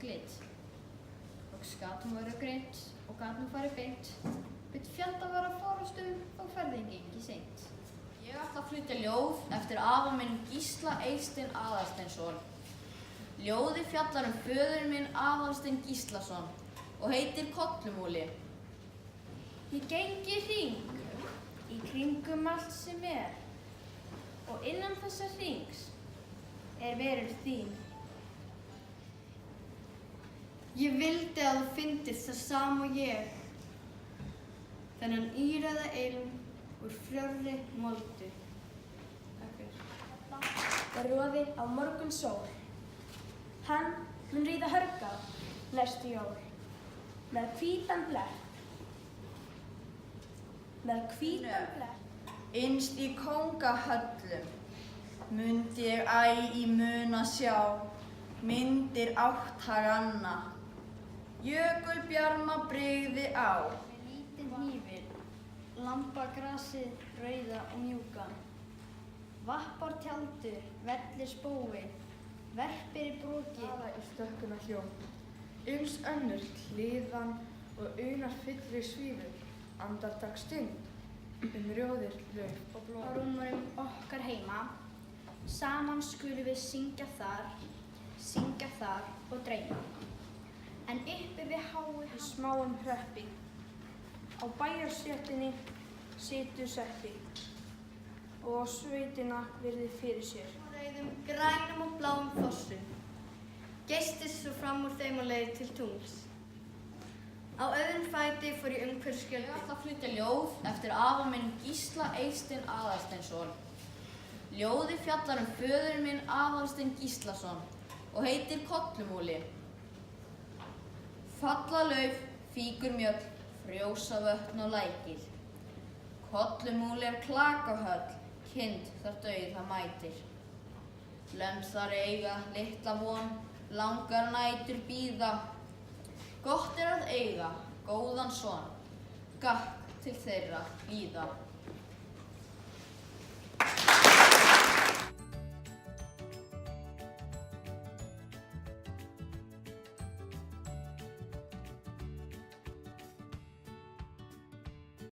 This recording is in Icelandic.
glitt. Loks gat hún verið greitt og gat nú farið beint. Bytt fjanda var að forustum og ferðin gengi seint. Ég ætla að flytja ljóð eftir afa minn Gísla Eystein Aðalsteinsson. Ljóðið fjallar föður minn Aðalstein Gíslason og heitir Kollumúli. Ég gengi hring í kringum allt sem og innan þessa hrings veröld þín. Ég vildi að þú fyndist það sama og ég, þennan íræða ilm úr frjórri moldu. Það roði á morgun sól. Hann mun ríða hörgá næstu jól með hvítan blett. Innst í kóngahöllum mundi ég æ í muna sjá myndir áttaganna, jökulbjarma brygði á. Með lítinn hnífinn, lambagrasið rauða og mjúkan, vappar tjaldur, vellir spóin, verpir í broki. Tala í stökkuna hljóm, önnur kliðan og unar fyllri svífur, andartak stund, rjóðir lauf og blóm. Á rúmunum okkar heima, saman skulum við syngja þar og dreyma. En uppi við hái smáum hreppi, á bæjarstéttinni situr seppi og á sveitina virði fyrir sér. Á rauðum, grænum og bláum fossum, geystist svo fram úr þeim og leið til tungls. Á öðrum fæti fór ég umhverfis skjöldu. Ég ætla að flytja ljóð eftir afa minn Gísla Eystein Aðalsteinsson. Ljóðið fjallar föður minn Aðalstein Gíslason og heitir Kollumúli. Falla lauf, fíkur mjöll, frjósa vötn og lækir. Kollumúli klakahöll, kind þar dauð það mætir. Lömb þar eiga, litla von, langar nætur bíða. Gott að eiga góðan son, gakk til þeirra víða.